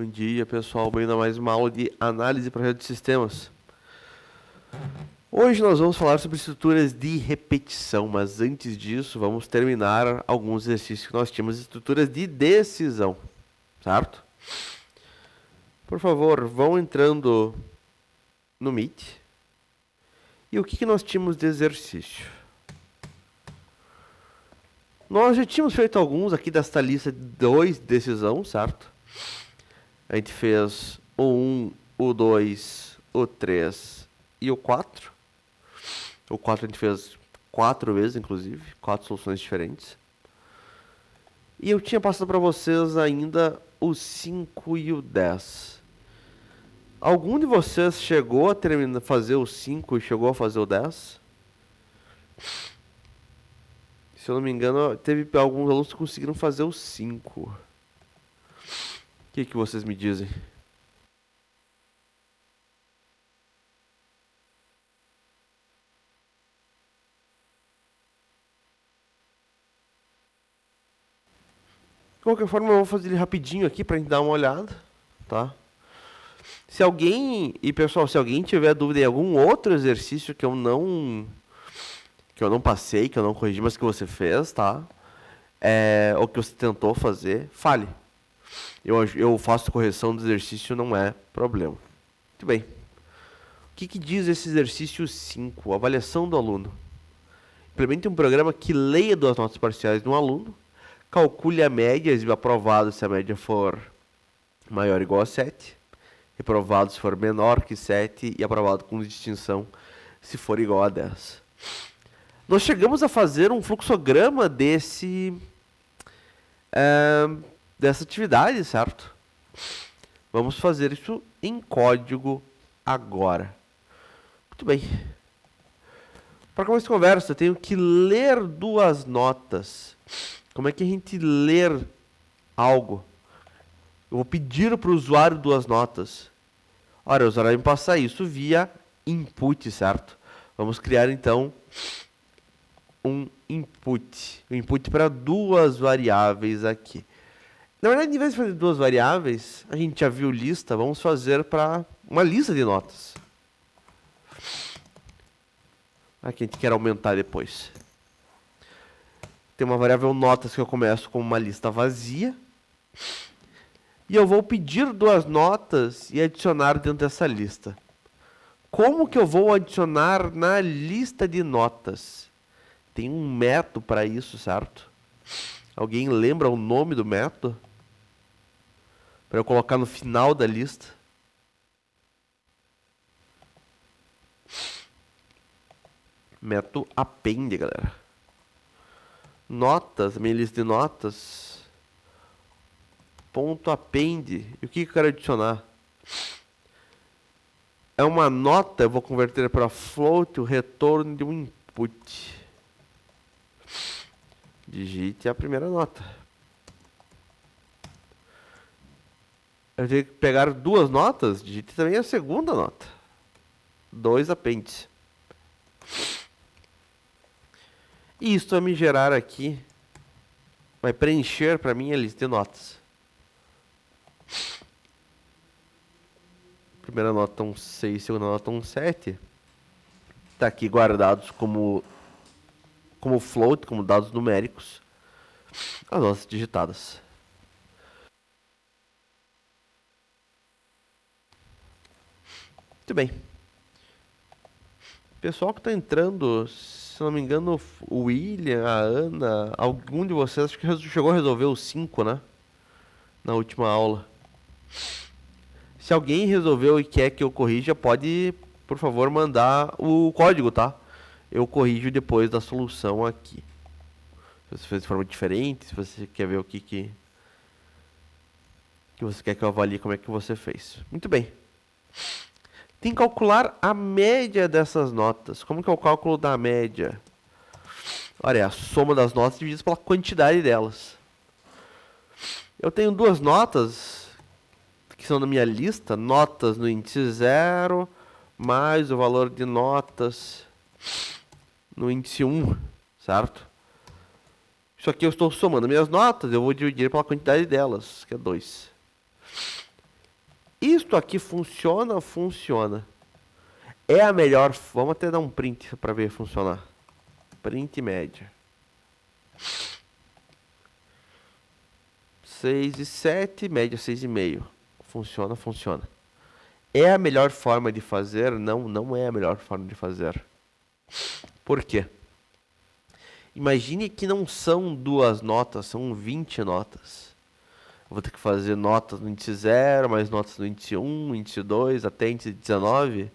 Bom dia, pessoal. Bem-vindo a mais uma aula de análise e projeto de sistemas. Hoje nós vamos falar sobre estruturas de repetição, mas antes disso, vamos terminar alguns exercícios que nós tínhamos, estruturas de decisão, certo? Por favor, vão entrando no Meet. E o que nós tínhamos de exercício? Nós já tínhamos feito alguns aqui desta lista de 2 de decisão, certo? A gente fez o 1, o 2, o 3 e o 4. O 4 a gente fez 4 vezes, inclusive, 4 soluções diferentes. E eu tinha passado para vocês ainda o 5 e o 10. Algum de vocês chegou a fazer o 5 e chegou a fazer o 10? Se eu não me engano, teve alguns alunos que conseguiram fazer o 5. O que vocês me dizem? De qualquer forma, eu vou fazer ele rapidinho aqui pra gente dar uma olhada, tá? Se alguém, e pessoal, se alguém tiver dúvida em algum outro exercício que eu não passei, que eu não corrigi, mas que você fez, tá? Ou que você tentou fazer, fale. Eu faço correção do exercício, não é problema. Muito bem. O que diz esse exercício 5? Avaliação do aluno. Implemente um programa que leia 2 notas parciais de um aluno, calcule a média, exiba aprovado se a média for maior ou igual a 7, reprovado se for menor que 7 e aprovado com distinção se for igual a 10. Nós chegamos a fazer um fluxograma dessa atividade, certo? Vamos fazer isso em código agora. Muito bem. Para começar a conversa, eu tenho que ler 2 notas. Como é que a gente lê algo? Eu vou pedir para o usuário 2 notas. Ora, o usuário vai me passar isso via input, certo? Vamos criar, então, um input. Um input para 2 variáveis aqui. Na verdade, em vez de fazer 2 variáveis, a gente já viu lista, vamos fazer para uma lista de notas. Aqui a gente quer aumentar depois. Tem uma variável notas que eu começo com uma lista vazia. E eu vou pedir 2 notas e adicionar dentro dessa lista. Como que eu vou adicionar na lista de notas? Tem um método para isso, certo? Alguém lembra o nome do método? Para eu colocar no final da lista. Método append, galera. Notas, minha lista de notas. Ponto append. E o que eu quero adicionar? É uma nota, eu vou converter para float o retorno de um input. Digite a primeira nota. Eu tenho que pegar 2 notas, digite também a segunda nota. 2 appends. E isso vai me gerar aqui, vai preencher para mim a lista de notas. Primeira nota um 6, segunda nota um 7. Está aqui guardados como float, como dados numéricos, as notas digitadas. Muito bem. Pessoal que está entrando, se não me engano, o William, a Ana, algum de vocês acho que chegou a resolver o 5, né? Na última aula. Se alguém resolveu e quer que eu corrija, pode, por favor, mandar o código, tá? Eu corrijo depois da solução aqui. Se você fez de forma diferente, se você quer ver o que você quer que eu avalie como é que você fez. Muito bem. Tem que calcular a média dessas notas. Como que é o cálculo da média? Olha, é a soma das notas dividida pela quantidade delas. Eu tenho 2 notas que são na minha lista. Notas no índice 0, mais o valor de notas no índice 1, certo? Isso aqui eu estou somando minhas notas, eu vou dividir pela quantidade delas, que é 2. Isto aqui funciona? Funciona. É a melhor... Vamos até dar um print para ver funcionar. Print média. 6,7, média 6,5. Funciona, funciona. É a melhor forma de fazer? Não, não é a melhor forma de fazer. Por quê? Imagine que não são 2 notas, são 20 notas. Eu vou ter que fazer notas no índice 0, mais notas no índice 1, índice 2, até índice 19.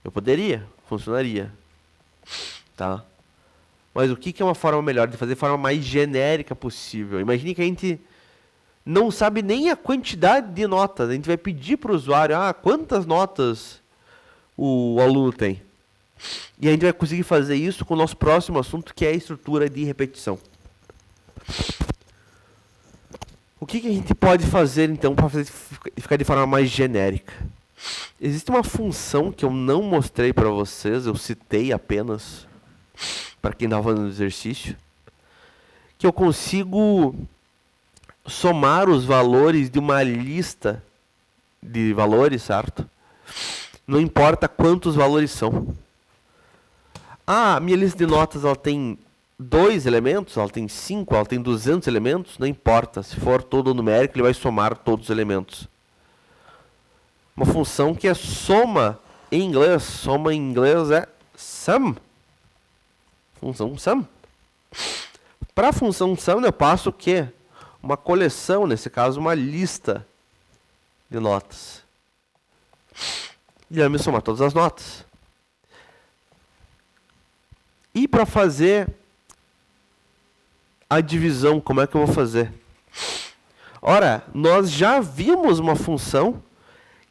Eu poderia, funcionaria. Tá? Mas o que é uma forma melhor? De fazer a forma mais genérica possível. Imagine que a gente não sabe nem a quantidade de notas. A gente vai pedir para o usuário, quantas notas o aluno tem. E a gente vai conseguir fazer isso com o nosso próximo assunto, que é a estrutura de repetição. O que a gente pode fazer, então, para ficar de forma mais genérica? Existe uma função que eu não mostrei para vocês, eu citei apenas para quem estava fazendo o exercício, que eu consigo somar os valores de uma lista de valores, certo? Não importa quantos valores são. A minha lista de notas ela tem 2 elementos, ela tem 5, ela tem 200 elementos, não importa. Se for todo numérico, ele vai somar todos os elementos. Uma função que é soma em inglês. Soma em inglês é sum. Função sum. Para a função sum, eu passo o quê? Uma coleção, nesse caso, uma lista de notas. E ele vai me somar todas as notas. E para fazer a divisão, como é que eu vou fazer? Ora, nós já vimos uma função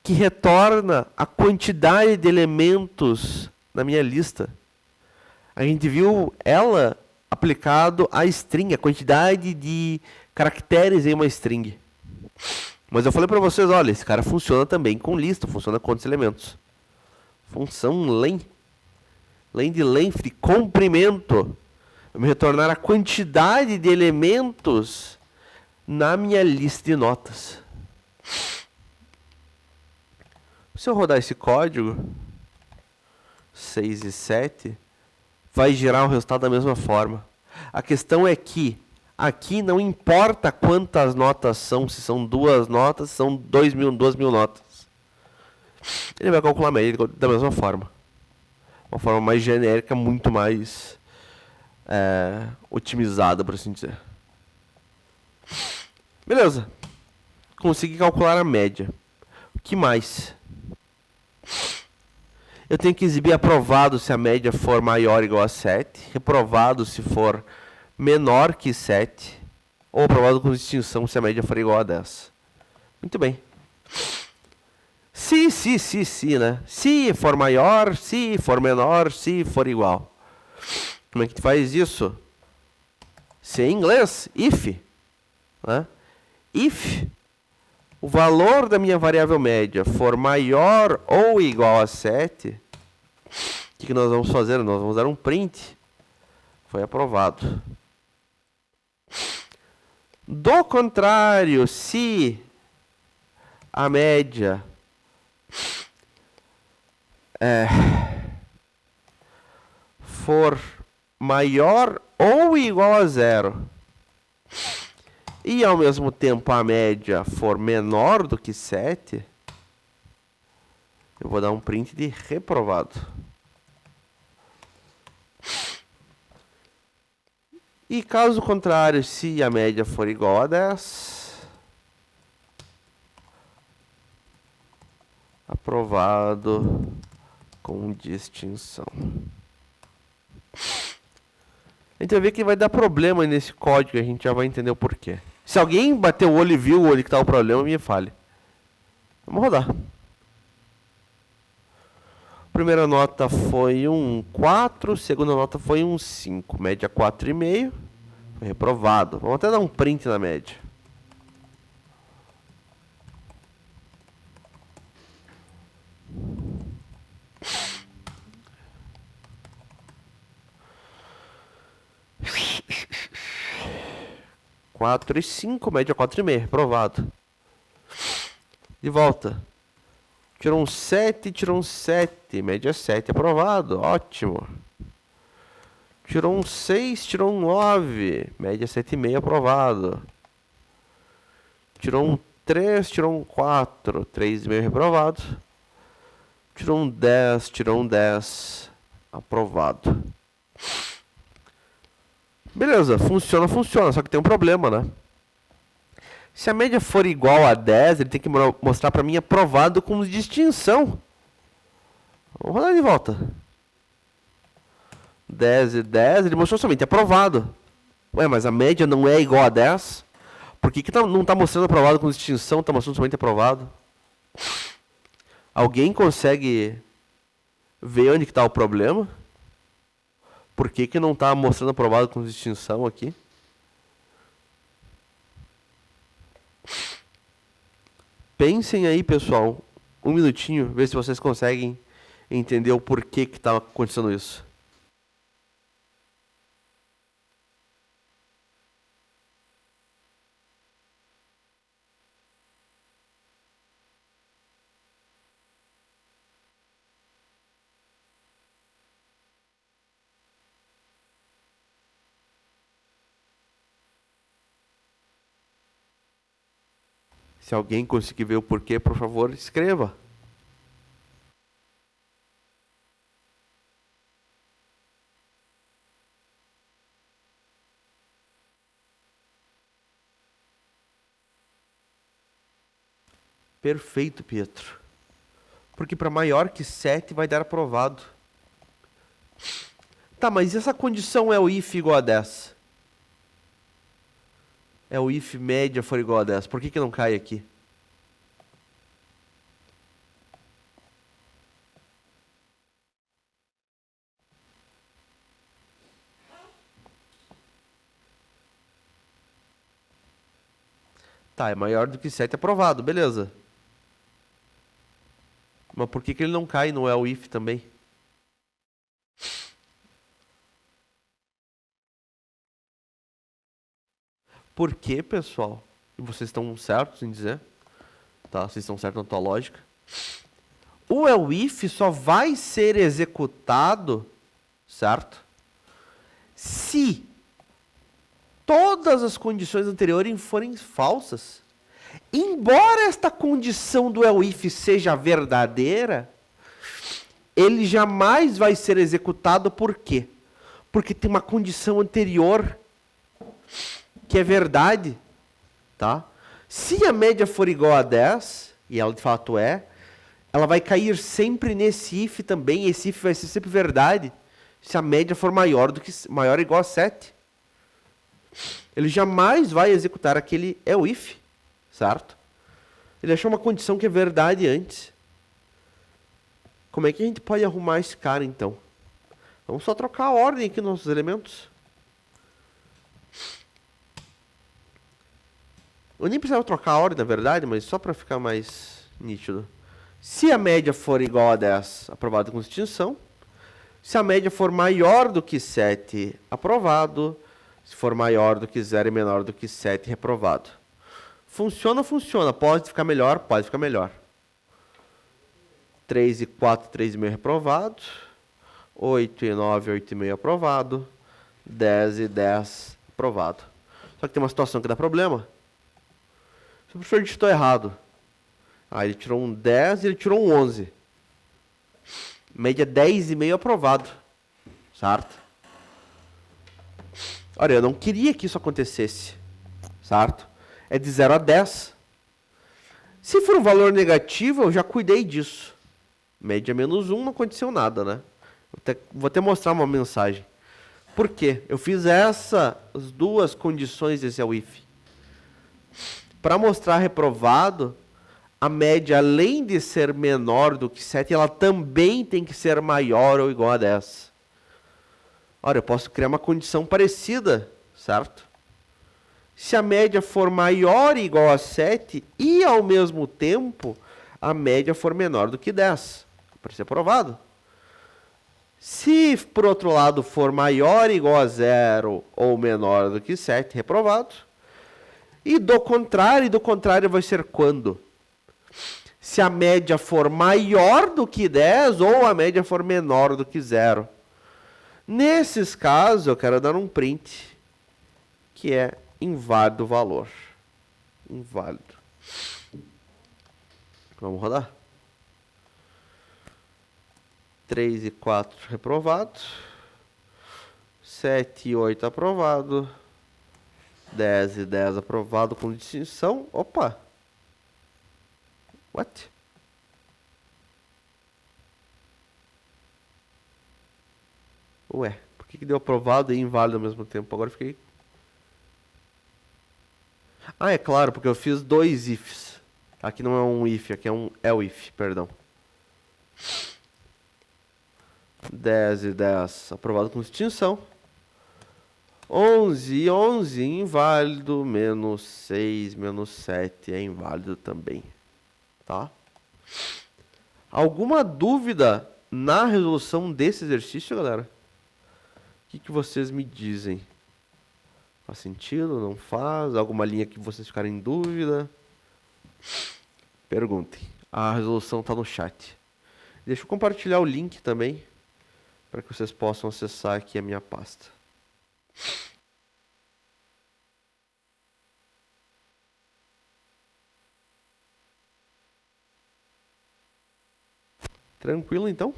que retorna a quantidade de elementos na minha lista. A gente viu ela aplicado à string, a quantidade de caracteres em uma string. Mas eu falei para vocês, olha, esse cara funciona também com lista, funciona com quantos elementos? Função len. Len de length, de comprimento. Vai me retornar a quantidade de elementos na minha lista de notas. Se eu rodar esse código, 6 e 7, vai gerar o resultado da mesma forma. A questão é que aqui não importa quantas notas são, se são 2 notas, se são 2.000 notas. Ele vai calcular a média da mesma forma. Uma forma mais genérica, muito mais otimizada, por assim dizer. Beleza. Consegui calcular a média. O que mais? Eu tenho que exibir aprovado se a média for maior ou igual a 7. Reprovado se for menor que 7. Ou aprovado com distinção se a média for igual a 10. Muito bem. Se, né? Se for maior, se for menor, se for igual. Como é que faz isso? Se em inglês, if. Né? If o valor da minha variável média for maior ou igual a 7, o que nós vamos fazer? Nós vamos dar um print. Foi aprovado. Do contrário, se a média for maior ou igual a 0 e ao mesmo tempo a média for menor do que 7, eu vou dar um print de reprovado. E caso contrário, se a média for igual a 10, aprovado com distinção. A gente vai ver que vai dar problema nesse código, a gente já vai entender o porquê. Se alguém bater o olho e viu onde está o problema, me fale. Vamos rodar. Primeira nota foi um 4, segunda nota foi um 5, média 4,5, foi reprovado. Vamos até dar um print na média. Quatro e 5, média 4,5, reprovado. De volta. Tirou um 7, tirou um 7. Média 7, aprovado. Ótimo. Tirou um 6, tirou um 9. Média 7,5, aprovado. Tirou um 3, tirou um 4. 3,5, reprovado. Tirou um 10, tirou um 10. Aprovado. Beleza, funciona, funciona. Só que tem um problema, né? Se a média for igual a 10, ele tem que mostrar para mim aprovado com distinção. Vamos rodar de volta. 10 e 10, ele mostrou somente aprovado. Ué, mas a média não é igual a 10? Por que não está mostrando aprovado com distinção, está mostrando somente aprovado? Alguém consegue ver onde está o problema? Por que não está mostrando aprovado com distinção aqui? Pensem aí, pessoal, um minutinho, ver se vocês conseguem entender o porquê que está acontecendo isso. Se alguém conseguir ver o porquê, por favor, escreva. Perfeito, Pietro. Porque para maior que 7 vai dar aprovado. Tá, mas essa condição é o if igual a 10? É o if média for igual a 10. Por que não cai aqui? Tá, é maior do que 7 aprovado, beleza. Mas por que ele não cai no é o if também? Por que, pessoal? E vocês estão certos em dizer? Tá, vocês estão certos na tua lógica. O else if só vai ser executado, certo? Se todas as condições anteriores forem falsas. Embora esta condição do else if seja verdadeira, ele jamais vai ser executado. Por quê? Porque tem uma condição anterior que é verdade, tá? Se a média for igual a 10, e ela de fato é, ela vai cair sempre nesse if também. Esse if vai ser sempre verdade se a média for maior ou igual a 7. Ele jamais vai executar aquele else if, certo? Ele achou uma condição que é verdade antes. Como é que a gente pode arrumar esse cara, então? Vamos só trocar a ordem aqui nos nossos elementos. Eu nem precisava trocar a ordem, na verdade, mas só para ficar mais nítido. Se a média for igual a 10, aprovado com distinção. Se a média for maior do que 7, aprovado. Se for maior do que 0 e menor do que 7, reprovado. Funciona, funciona. Pode ficar melhor, pode ficar melhor. 3 e 4, 3,5 reprovado. 8 e 9, 8,5 aprovado. 10 e 10 aprovado. Só que tem uma situação que dá problema. Se o professor digitou errado. Ele tirou um 10 e ele tirou um 11. Média 10,5 aprovado. Certo? Olha, eu não queria que isso acontecesse. Certo? É de 0 a 10. Se for um valor negativo, eu já cuidei disso. Média menos 1, não aconteceu nada, né? Vou até mostrar uma mensagem. Por quê? Eu fiz essas duas condições desse else if. Para mostrar reprovado, a média, além de ser menor do que 7, ela também tem que ser maior ou igual a 10. Olha, eu posso criar uma condição parecida, certo? Se a média for maior ou igual a 7 e, ao mesmo tempo, a média for menor do que 10, para ser aprovado. Se, por outro lado, for maior ou igual a 0 ou menor do que 7, reprovado. E do contrário vai ser quando? se a média for maior do que 10 ou a média for menor do que 0. Nesses casos, eu quero dar um print, que é inválido o valor. Inválido. Vamos rodar. 3 e 4 reprovado. 7 e 8 aprovado. 10 e 10 aprovado com distinção. Opa! What? Ué, por que deu aprovado e inválido ao mesmo tempo? Agora eu fiquei... Ah, é claro, porque eu fiz 2 ifs. Aqui não é um if, aqui é um elif, perdão. 10 e 10 aprovado com distinção. 11 e 11 inválido. Menos 6, menos 7 é inválido também. Tá? Alguma dúvida na resolução desse exercício, galera? O que vocês me dizem? Faz sentido? Não faz? Alguma linha que vocês ficarem em dúvida? Perguntem. A resolução está no chat. Deixa eu compartilhar o link também, para que vocês possam acessar aqui a minha pasta. Tranquilo, então?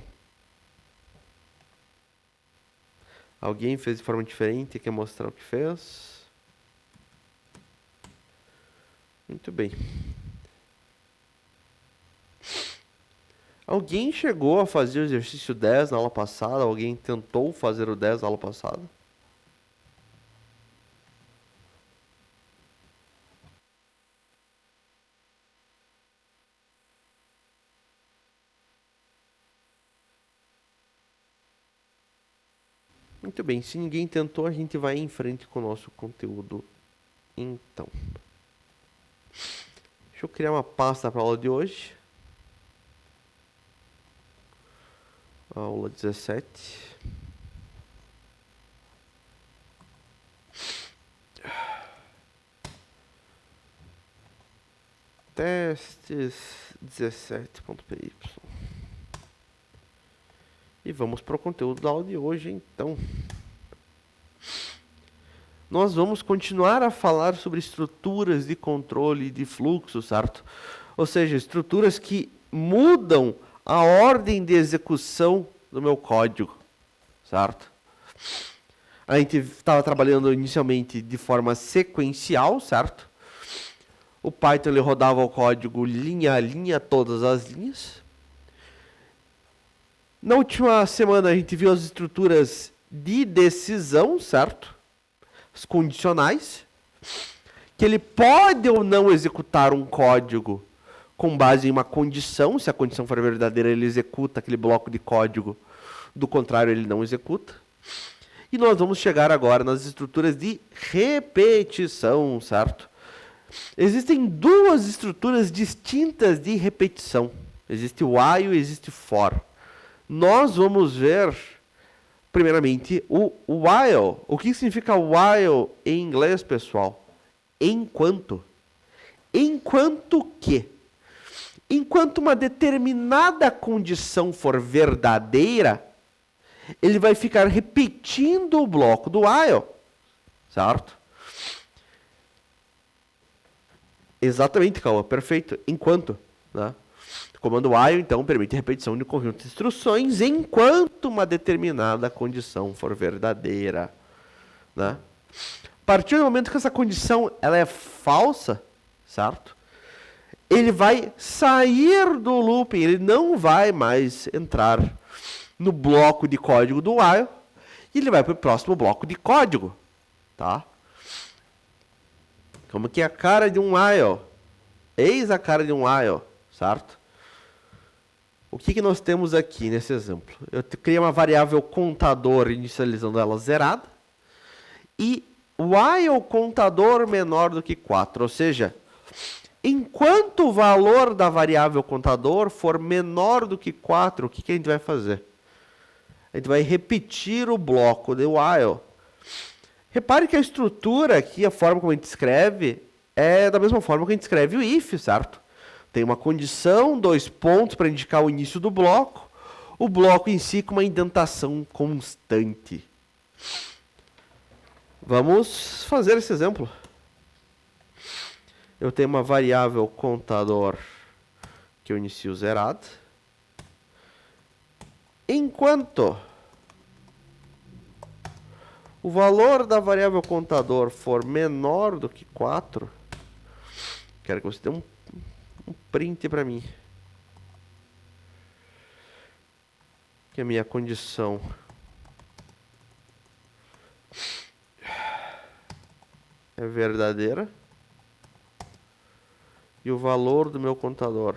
Alguém fez de forma diferente e quer mostrar o que fez? Muito bem. Alguém chegou a fazer o exercício 10 na aula passada? Alguém tentou fazer o 10 na aula passada? Muito bem, se ninguém tentou, a gente vai em frente com o nosso conteúdo, então. Deixa eu criar uma pasta para a aula de hoje. Aula 17. Testes 17.py. E vamos para o conteúdo da aula de hoje, então. Nós vamos continuar a falar sobre estruturas de controle de fluxo, certo? Ou seja, estruturas que mudam a ordem de execução do meu código, certo? A gente estava trabalhando inicialmente de forma sequencial, certo? O Python ele rodava o código linha a linha, todas as linhas. Na última semana a gente viu as estruturas de decisão, certo? As condicionais, que ele pode ou não executar um código com base em uma condição. Se a condição for verdadeira, ele executa aquele bloco de código. Do contrário, ele não executa. E nós vamos chegar agora nas estruturas de repetição, certo? Existem duas estruturas distintas de repetição. Existe while e existe for. Nós vamos ver, primeiramente, o while. O que significa while em inglês, pessoal? Enquanto. Enquanto que? Enquanto uma determinada condição for verdadeira, ele vai ficar repetindo o bloco do while, certo? Exatamente, Calma, perfeito. Enquanto, né? O comando while, então, permite a repetição de um conjunto de instruções enquanto uma determinada condição for verdadeira, né? A partir do momento que essa condição ela é falsa, certo? Ele vai sair do looping, ele não vai mais entrar no bloco de código do while e ele vai para o próximo bloco de código, tá? Como que é a cara de um while? Eis a cara de um while, certo? O que nós temos aqui nesse exemplo? Eu criei uma variável contador inicializando ela zerada e while contador menor do que 4, ou seja, enquanto o valor da variável contador for menor do que 4, o que a gente vai fazer? A gente vai repetir o bloco de while. Repare que a estrutura aqui, a forma como a gente escreve, é da mesma forma que a gente escreve o if, certo? tem uma condição, 2 pontos para indicar o início do bloco. O bloco em si com uma indentação constante. Vamos fazer esse exemplo. Eu tenho uma variável contador que eu inicio zerado. Enquanto o valor da variável contador for menor do que 4, quero que você dê um print para mim. Que a minha condição é verdadeira e o valor do meu contador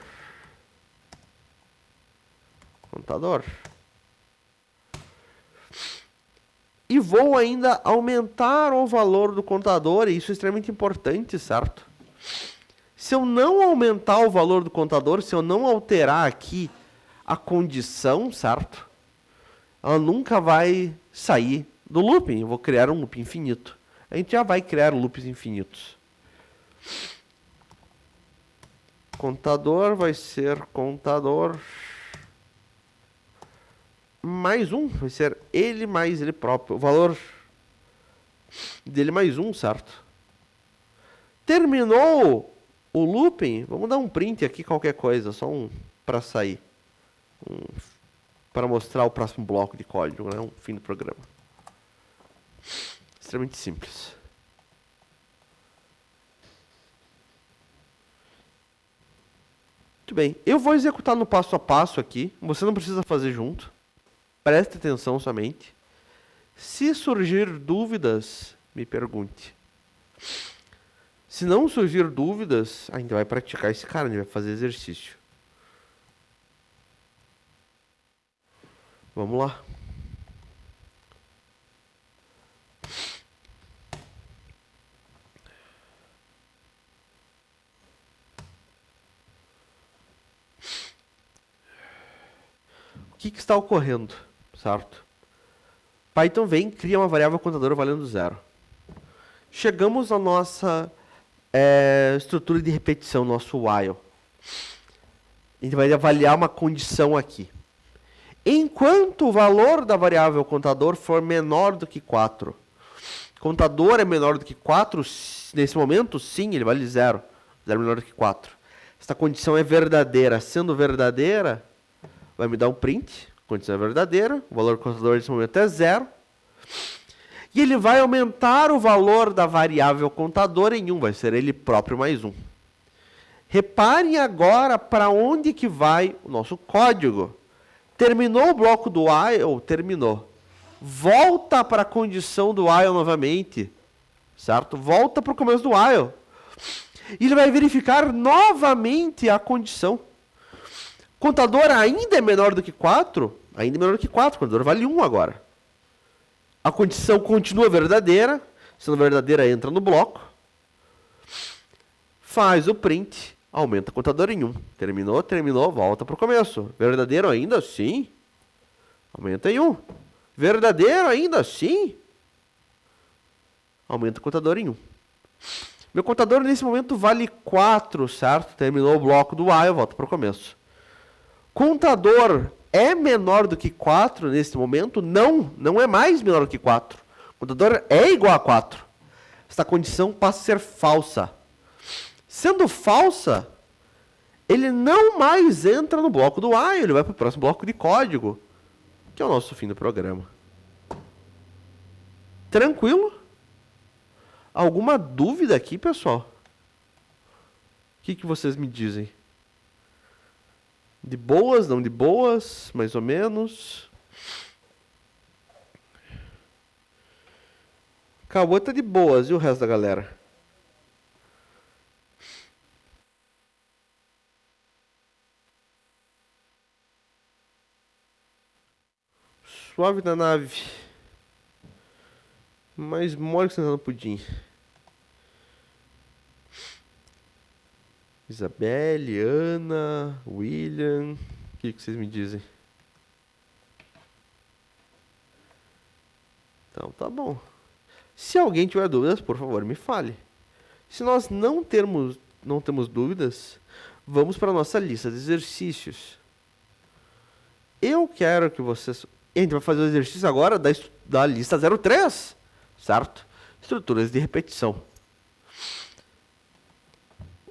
e vou ainda aumentar o valor do contador, e isso é extremamente importante, certo? Se eu não aumentar o valor do contador, se eu não alterar aqui a condição, certo? Ela nunca vai sair do looping. Eu vou criar um loop infinito. A gente já vai criar loops infinitos. Contador vai ser contador mais 1. Vai ser ele mais ele próprio. O valor dele mais 1, certo? Terminou o looping. Vamos dar um print aqui, qualquer coisa. Só um para sair. Para mostrar o próximo bloco de código, né? Um fim do programa. Extremamente simples. Muito bem. Eu vou executar no passo a passo aqui. Você não precisa fazer junto. Preste atenção somente. Se surgir dúvidas, me pergunte. Se não surgir dúvidas, a gente vai praticar esse cara, a gente vai fazer exercício. Vamos lá. O que está ocorrendo, certo? Python vem, cria uma variável contadora valendo 0. Chegamos à nossa estrutura de repetição, nosso while. A gente vai avaliar uma condição aqui. Enquanto o valor da variável contador for menor do que 4. Contador é menor do que 4, nesse momento, sim, ele vale 0. 0 é menor do que 4. Esta condição é verdadeira. Sendo verdadeira, vai me dar um print. Condição é verdadeira. O valor do contador nesse momento é 0. E ele vai aumentar o valor da variável contador em 1. Vai ser ele próprio mais 1. Reparem agora para onde que vai o nosso código. Terminou o bloco do while? Terminou. Volta para a condição do while novamente. Certo? Volta para o começo do while. E ele vai verificar novamente a condição. Contador ainda é menor do que 4? Ainda é menor do que 4. O contador vale 1 agora. A condição continua verdadeira. Sendo verdadeira, entra no bloco. Faz o print. Aumenta o contador em 1. Terminou, terminou, volta para o começo. Verdadeiro ainda? Sim. Aumenta em 1. Verdadeiro ainda? Sim. Aumenta o contador em 1. Meu contador nesse momento vale 4, certo? Terminou o bloco do while, volta para o começo. Contador é menor do que 4 nesse momento? Não, não é mais menor do que 4. O contador é igual a 4. Esta condição passa a ser falsa. Sendo falsa, ele não mais entra no bloco do while, ele vai para o próximo bloco de código, que é o nosso fim do programa. Tranquilo? Alguma dúvida aqui, pessoal? O que vocês me dizem? De boas, não de boas, mais ou menos? Cauã tá de boas, e o resto da galera? Suave na nave. Mais mole que sentado no pudim. Isabelle, Ana, William. O que vocês me dizem? Então tá bom. Se alguém tiver dúvidas, por favor, me fale. Se nós não temos dúvidas, vamos para a nossa lista de exercícios. Eu quero que vocês... A gente vai fazer o exercício agora da lista 03, certo? Estruturas de repetição.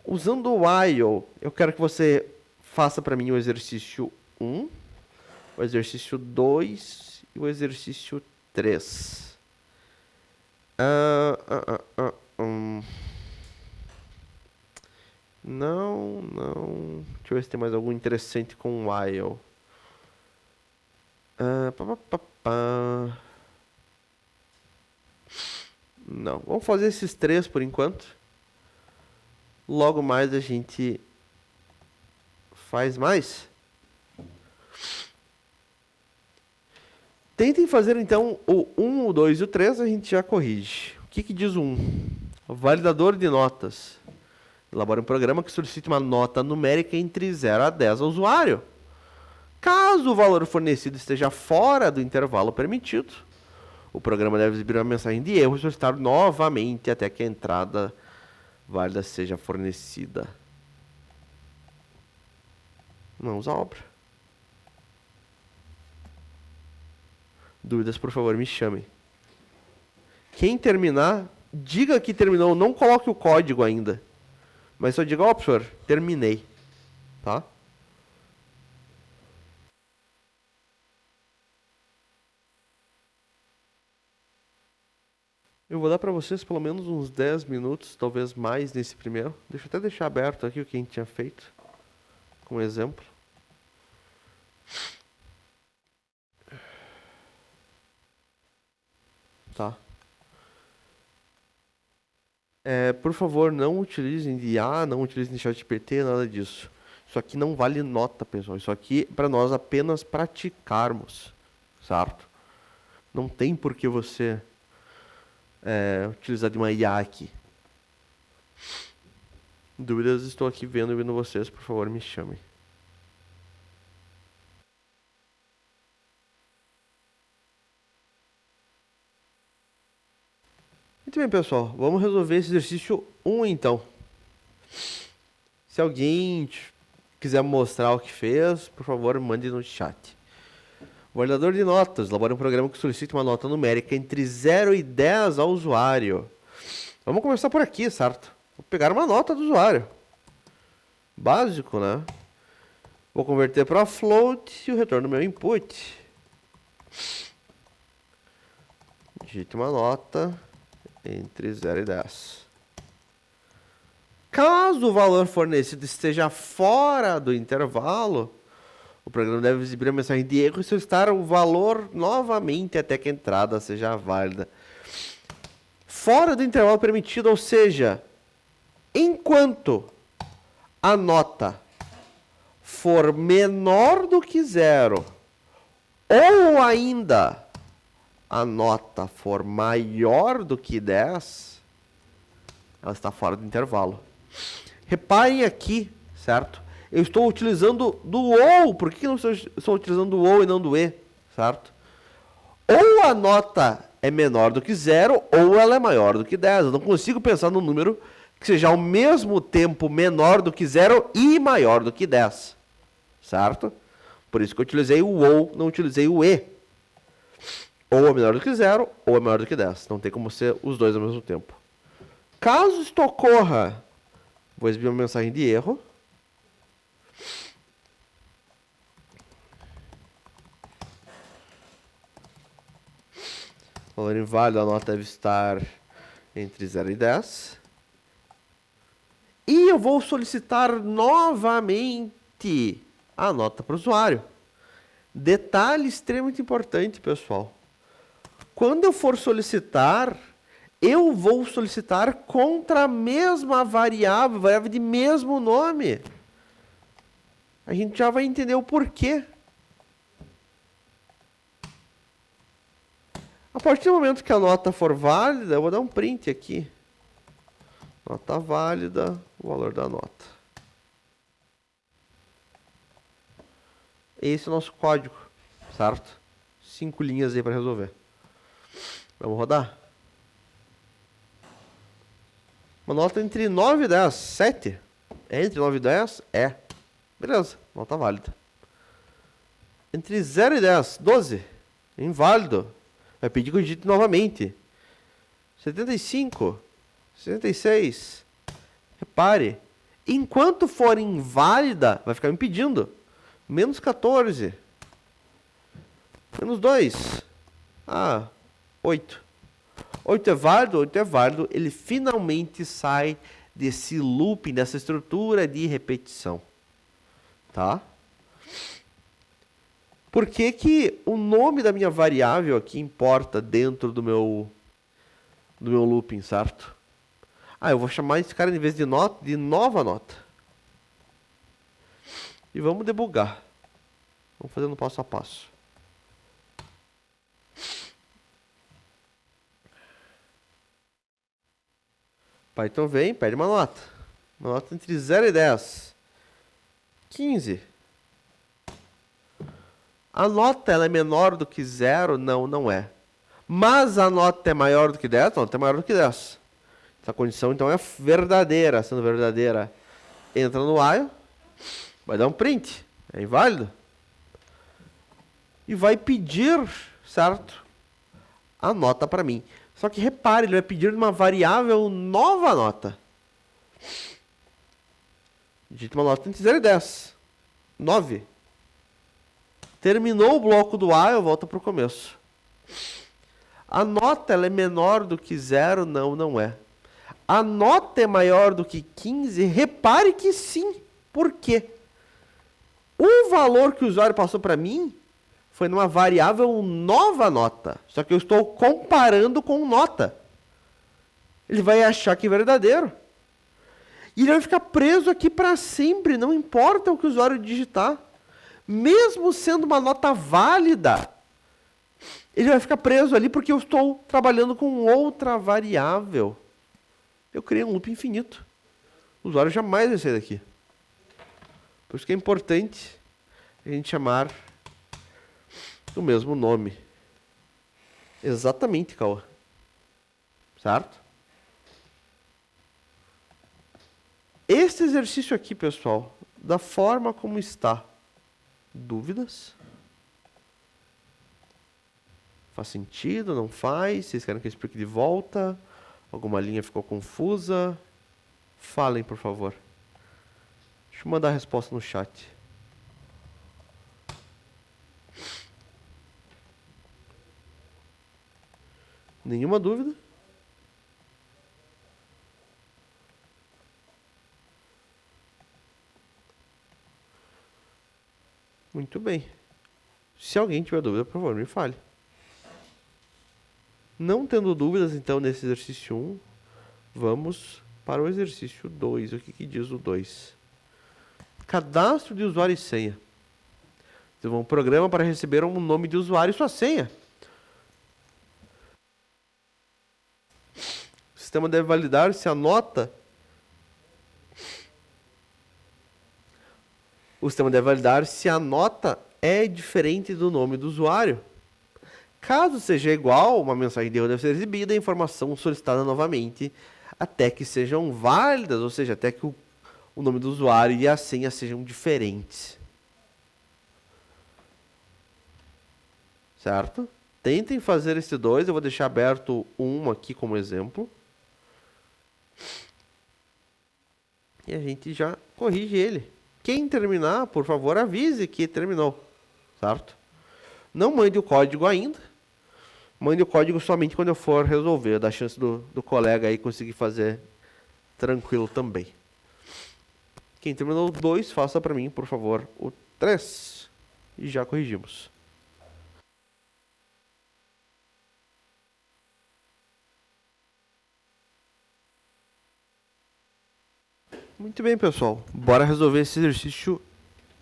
Usando o while, eu quero que você faça para mim o exercício 1, o exercício 2 e o exercício 3. Não. Deixa eu ver se tem mais algum interessante com while. Não, vamos fazer esses 3 por enquanto. Logo mais a gente faz mais. Tentem fazer então o 1, o 2 e o 3, a gente já corrige. O que diz o 1? Validador de notas. Elabore um programa que solicite uma nota numérica entre 0 a 10 ao usuário. Caso o valor fornecido esteja fora do intervalo permitido, o programa deve exibir uma mensagem de erro e solicitar novamente até que a entrada válida seja fornecida. Vamos à obra. Dúvidas, por favor, me chamem. Quem terminar, diga que terminou. Não coloque o código ainda. Mas só diga, professor, terminei. Tá? Eu vou dar para vocês pelo menos uns 10 minutos, talvez mais nesse primeiro. Deixa eu até deixar aberto aqui o que a gente tinha feito, como exemplo. Tá. Por favor, não utilizem de IA, não utilizem de ChatGPT, nada disso. Isso aqui não vale nota, pessoal. Isso aqui é para nós apenas praticarmos, certo? Não tem por que você utilizar de uma IA aqui. Dúvidas, estou aqui vendo e vendo vocês, por favor, me chamem. Muito bem, pessoal. Vamos resolver esse exercício 1, então. Se alguém quiser mostrar o que fez, por favor, mande no chat. Validador de notas. Elabore um programa que solicite uma nota numérica entre 0 e 10 ao usuário. Vamos começar por aqui, certo? Vou pegar uma nota do usuário. Básico, né? Vou converter para float e o retorno do meu input. Digite uma nota entre 0 e 10. Caso o valor fornecido esteja fora do intervalo, o programa deve exibir a mensagem de erro e solicitar o valor novamente até que a entrada seja válida. Fora do intervalo permitido, ou seja, enquanto a nota for menor do que 0, ou ainda a nota for maior do que 10, ela está fora do intervalo. Reparem aqui, certo? Eu estou utilizando do OU. Por que eu não estou utilizando do OU e não do E? Certo? Ou a nota é menor do que 0, ou ela é maior do que 10. Eu não consigo pensar num número que seja ao mesmo tempo menor do que 0 e maior do que 10. Certo? Por isso que eu utilizei o OU, não utilizei o E. Ou é menor do que 0, ou é maior do que 10. Não tem como ser os dois ao mesmo tempo. Caso isto ocorra, vou exibir uma mensagem de erro. Valor inválido, a nota deve estar entre 0 e 10. E eu vou solicitar novamente a nota para o usuário. Detalhe extremamente importante, pessoal. Quando eu for solicitar, eu vou solicitar contra a mesma variável de mesmo nome. A gente já vai entender o porquê. A partir do momento que a nota for válida, eu vou dar um print aqui. Nota válida, o valor da nota. Esse é o nosso código, certo? 5 linhas aí para resolver. Vamos rodar? Uma nota entre 9 e 10, 7. É entre 9 e 10? É. Beleza, nota válida. Entre 0 e 10, 12. Inválido. Vai pedir que eu digite novamente. 75. 66. Repare. Enquanto for inválida, vai ficar me pedindo. Menos 14. Menos 2. 8. 8 é válido, 8 é válido. Ele finalmente sai desse looping, dessa estrutura de repetição. Tá? Por que que o nome da minha variável aqui importa dentro do meu looping, certo? Eu vou chamar esse cara, em vez de nota, de nova nota. E vamos debugar. Vamos fazendo passo a passo. Python vem, pede uma nota. Uma nota entre 0 e 10. 15. A nota ela é menor do que 0? Não, não é. Mas a nota é maior do que 10? A nota é maior do que 10. Essa condição então é verdadeira. Sendo verdadeira, entra no while. Vai dar um print. É inválido. E vai pedir, certo? A nota para mim. Só que repare, ele vai pedir uma variável nova nota. Digita uma nota entre 0 e 10. 9. Terminou o bloco do while, volta para o começo. A nota ela é menor do que 0? Não, não é. A nota é maior do que 15? Repare que sim. Por quê? O valor que o usuário passou para mim foi numa variável nova nota. Só que eu estou comparando com nota. Ele vai achar que é verdadeiro. E ele vai ficar preso aqui para sempre. Não importa o que o usuário digitar. Mesmo sendo uma nota válida, ele vai ficar preso ali porque eu estou trabalhando com outra variável. Eu criei um loop infinito. O usuário jamais vai sair daqui. Por isso que é importante a gente chamar do mesmo nome. Exatamente, Cauã. Certo? Este exercício aqui, pessoal, da forma como está. Dúvidas? Faz sentido? Não faz? Vocês querem que eu explique de volta? Alguma linha ficou confusa? Falem, por favor. Deixa eu mandar a resposta no chat. Nenhuma dúvida? Muito bem. Se alguém tiver dúvida, por favor, me fale. Não tendo dúvidas, então, nesse exercício 1, vamos para o exercício 2. O que diz o 2? Cadastro de usuário e senha. Então, um programa para receber um nome de usuário e sua senha. O sistema deve validar se a nota... O sistema deve validar se a nota é diferente do nome do usuário. Caso seja igual, uma mensagem de erro deve ser exibida e a informação solicitada novamente até que sejam válidas, ou seja, até que o nome do usuário e a senha sejam diferentes. Certo? Tentem fazer esse 2, eu vou deixar aberto um aqui como exemplo. E a gente já corrige ele. Quem terminar, por favor, avise que terminou, certo? Não mande o código ainda. Mande o código somente quando eu for resolver. Dá chance do colega aí conseguir fazer tranquilo também. Quem terminou o 2, faça para mim, por favor, o 3. E já corrigimos. Muito bem, pessoal. Bora resolver esse exercício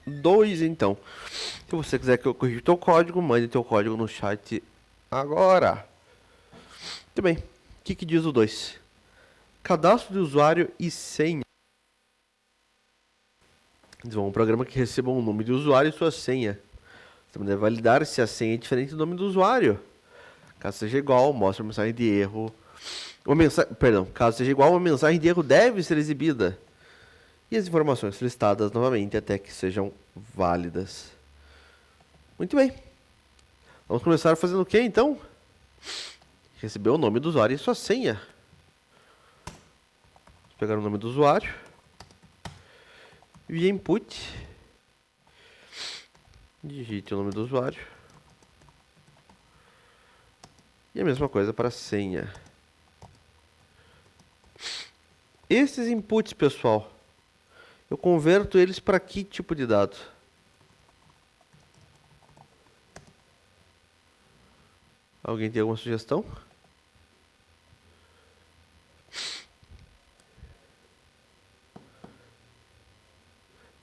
2, então. Se você quiser que eu corrija o teu código, mande teu código no chat agora. Muito bem. O que diz o 2? Cadastro de usuário e senha. Diz, um programa que receba um nome de usuário e sua senha. Você deve validar se a senha é diferente do nome do usuário. Caso seja igual, mostre uma mensagem de erro. Caso seja igual, uma mensagem de erro deve ser exibida. e as informações listadas novamente até que sejam válidas. Muito bem. Vamos começar fazendo o que então? Receber o nome do usuário e sua senha. Vou pegar o nome do usuário. Via input. Digite o nome do usuário. E a mesma coisa para a senha. Esses inputs, pessoal, eu converto eles para que tipo de dado? Alguém tem alguma sugestão?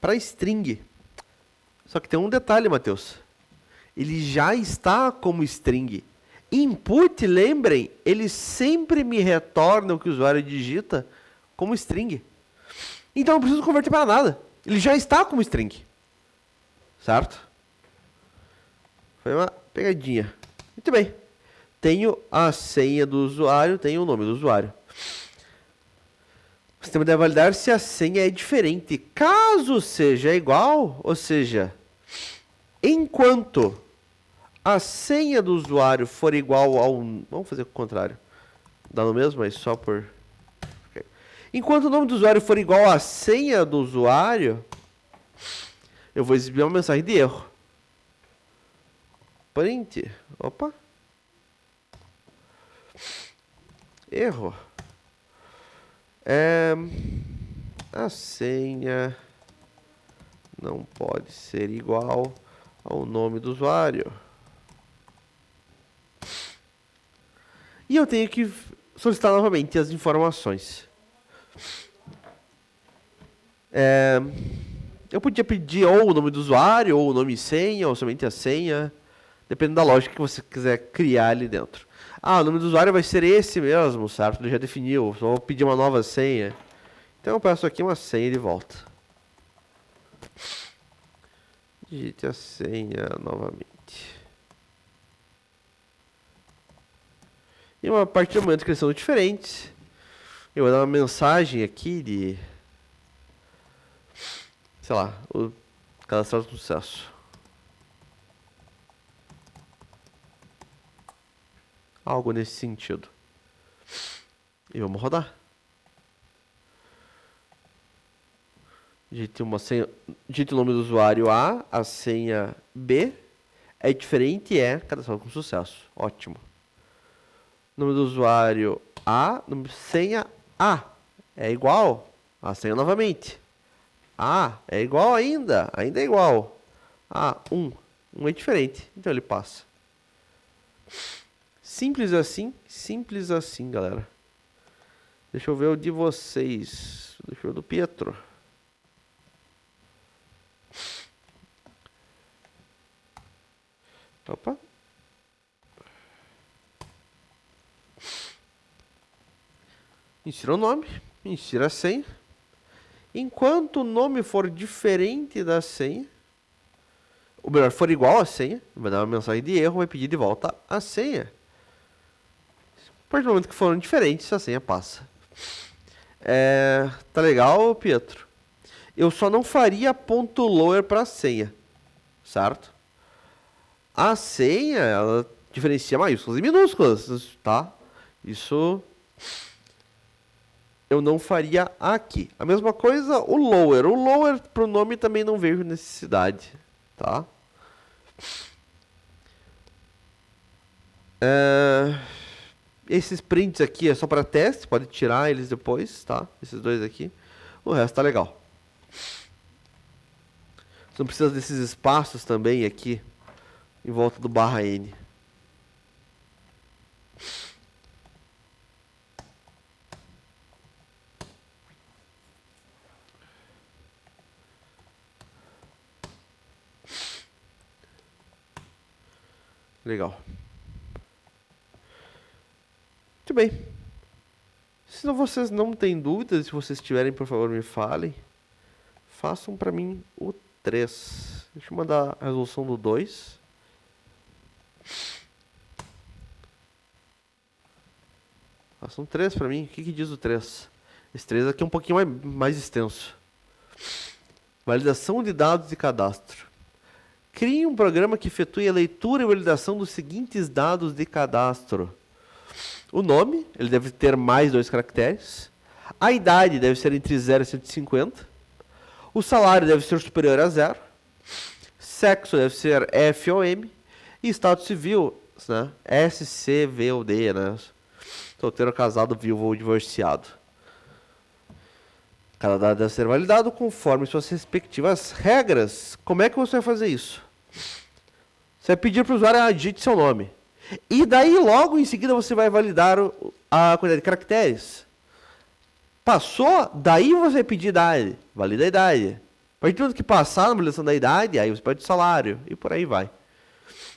Para string. Só que tem um detalhe, Matheus. Ele já está como string. Input, lembrem, ele sempre me retorna o que o usuário digita como string. Então eu não preciso converter para nada. Ele já está como string. Certo? Foi uma pegadinha. Muito bem. Tenho a senha do usuário, tenho o nome do usuário. O sistema deve validar se a senha é diferente. Caso seja igual, ou seja, enquanto a senha do usuário for igual ao... Vamos fazer o contrário. Dá no mesmo, mas só por... Okay. Enquanto o nome do usuário for igual à senha do usuário, eu vou exibir uma mensagem de erro. Print. Opa. Erro. A senha não pode ser igual ao nome do usuário. E eu tenho que solicitar novamente as informações. Eu podia pedir ou o nome do usuário, ou o nome e senha, ou somente a senha. Dependendo da lógica que você quiser criar ali dentro. Ah, o nome do usuário vai ser esse mesmo, certo? Ele já definiu, só vou pedir uma nova senha. Então eu peço aqui uma senha de volta. Digite a senha novamente. E a partir do momento que eles são diferentes, eu vou dar uma mensagem aqui de... sei lá, o cadastrado com sucesso. Algo nesse sentido. E vamos rodar. Digite uma senha, digite o nome do usuário A senha B. É diferente, é cadastrado com sucesso. Ótimo. Nome do usuário A, senha A. É igual a senha novamente. A é igual ainda é igual. A, 1. 1 é diferente, então ele passa. Simples assim, galera. Deixa eu ver o de vocês. Deixa eu ver o do Pietro. Opa. Insira o nome, insira a senha. Enquanto o nome for diferente da senha, ou melhor, for igual à senha, vai dar uma mensagem de erro, vai pedir de volta a senha. A partir do momento que forem diferentes, a senha passa. Tá legal, Pietro? Eu só não faria ponto lower para senha, certo? A senha, ela diferencia maiúsculas e minúsculas, tá? Isso eu não faria aqui. A mesma coisa o lower. O lower pro nome também não vejo necessidade, tá? Esses prints aqui é só para teste, pode tirar eles depois, tá? Esses dois aqui. O resto tá legal. Você não precisa desses espaços também aqui em volta do barra N. Legal. Muito bem. Se vocês não têm dúvidas, se vocês tiverem, por favor, me falem. Façam para mim o 3. Deixa eu mandar a resolução do 2. Façam 3 para mim. O que diz o 3? Esse 3 aqui é um pouquinho mais extenso. Validação de dados de cadastro. Crie um programa que efetue a leitura e validação dos seguintes dados de cadastro. O nome, ele deve ter mais 2 caracteres. A idade deve ser entre 0 e 150. O salário deve ser superior a 0. Sexo deve ser F ou M. E estado civil, né? S, C, V ou D, né? Solteiro, casado, viúvo ou divorciado. Cada dado deve ser validado conforme suas respectivas regras. Como é que você vai fazer isso? Você vai pedir para o usuário digite seu nome. E daí, logo em seguida, você vai validar a quantidade de caracteres. Passou, daí você vai pedir idade. Valida a idade. A partir do momento que passar na validação da idade, aí você pede o salário. E por aí vai.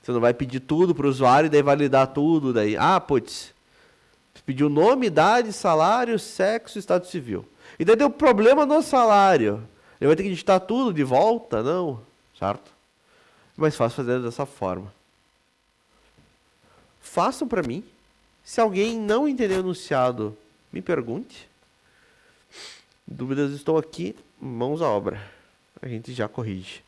Você não vai pedir tudo para o usuário e daí validar tudo. Daí, putz. Você pediu nome, idade, salário, sexo, estado civil. E daí deu problema no salário. Ele vai ter que digitar tudo de volta? Não. Certo? É mais fácil fazer dessa forma. Façam para mim. Se alguém não entendeu o enunciado, me pergunte. Dúvidas, estou aqui. Mãos à obra. A gente já corrige.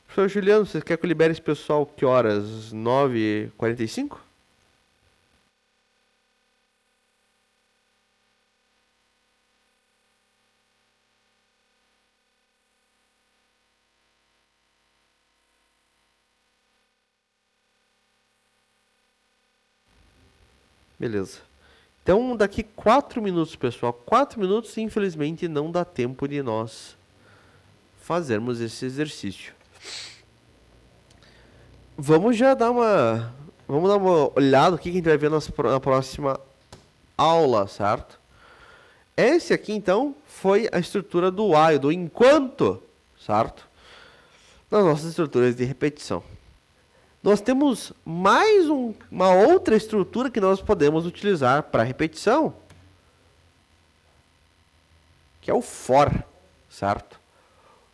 Professor Juliano, você quer que eu libere esse pessoal que horas? 9h45? Beleza. Então, daqui 4 minutos, pessoal. 4 minutos, infelizmente, não dá tempo de nós fazermos esse exercício. Vamos dar uma olhada no que a gente vai ver na próxima aula, certo? Esse aqui, então, foi a estrutura do while, do enquanto, certo? Nas nossas estruturas de repetição. Nós temos mais uma outra estrutura que nós podemos utilizar para repetição, que é o for, certo?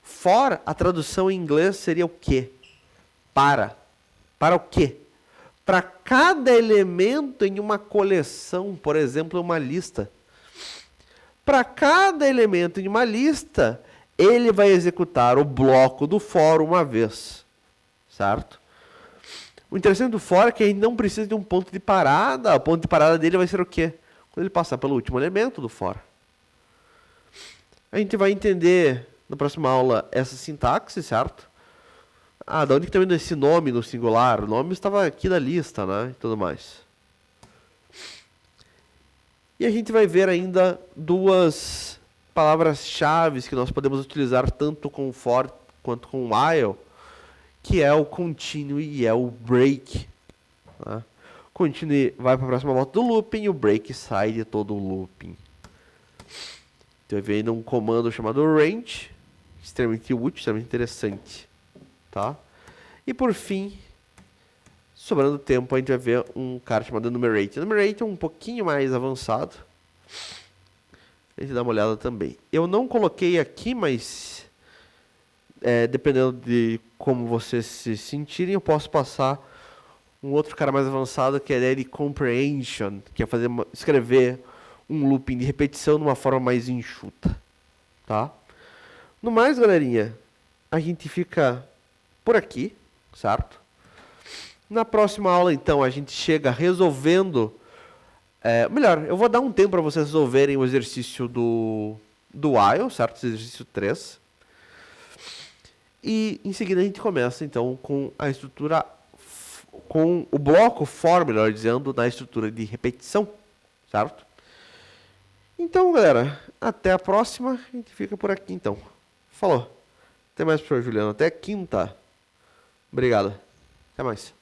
For, a tradução em inglês seria o quê? Para. Para o quê? Para cada elemento em uma coleção, por exemplo, uma lista. Para cada elemento em uma lista, ele vai executar o bloco do for uma vez, certo? O interessante do for é que ele não precisa de um ponto de parada. O ponto de parada dele vai ser o quê? Quando ele passar pelo último elemento do for. A gente vai entender na próxima aula essa sintaxe, certo? Da onde que está vindo esse nome no singular? O nome estava aqui na lista, né? E tudo mais. E a gente vai ver ainda 2 palavras-chave que nós podemos utilizar tanto com o for quanto com o while, que é o continue e é o break. Tá? Continue vai para a próxima volta do looping e o break sai de todo o looping. Então vem ainda um comando chamado range, extremamente útil, extremamente interessante. Tá? E por fim, sobrando tempo, a gente vai ver um cara chamado enumerate. Enumerate é um pouquinho mais avançado. A gente dá uma olhada também. Eu não coloquei aqui, mas dependendo de como vocês se sentirem, eu posso passar um outro cara mais avançado, que é de comprehension, que é escrever um looping de repetição de uma forma mais enxuta. Tá? No mais, galerinha, a gente fica por aqui, certo? Na próxima aula, então, a gente chega resolvendo... melhor, eu vou dar um tempo para vocês resolverem o exercício do while, certo? Esse exercício 3. E em seguida a gente começa, então, com a estrutura... com o bloco for, melhor dizendo, na estrutura de repetição, certo? Então, galera, até a próxima. A gente fica por aqui, então. Falou. Até mais, professor Juliano. Até quinta. Obrigado. Até mais.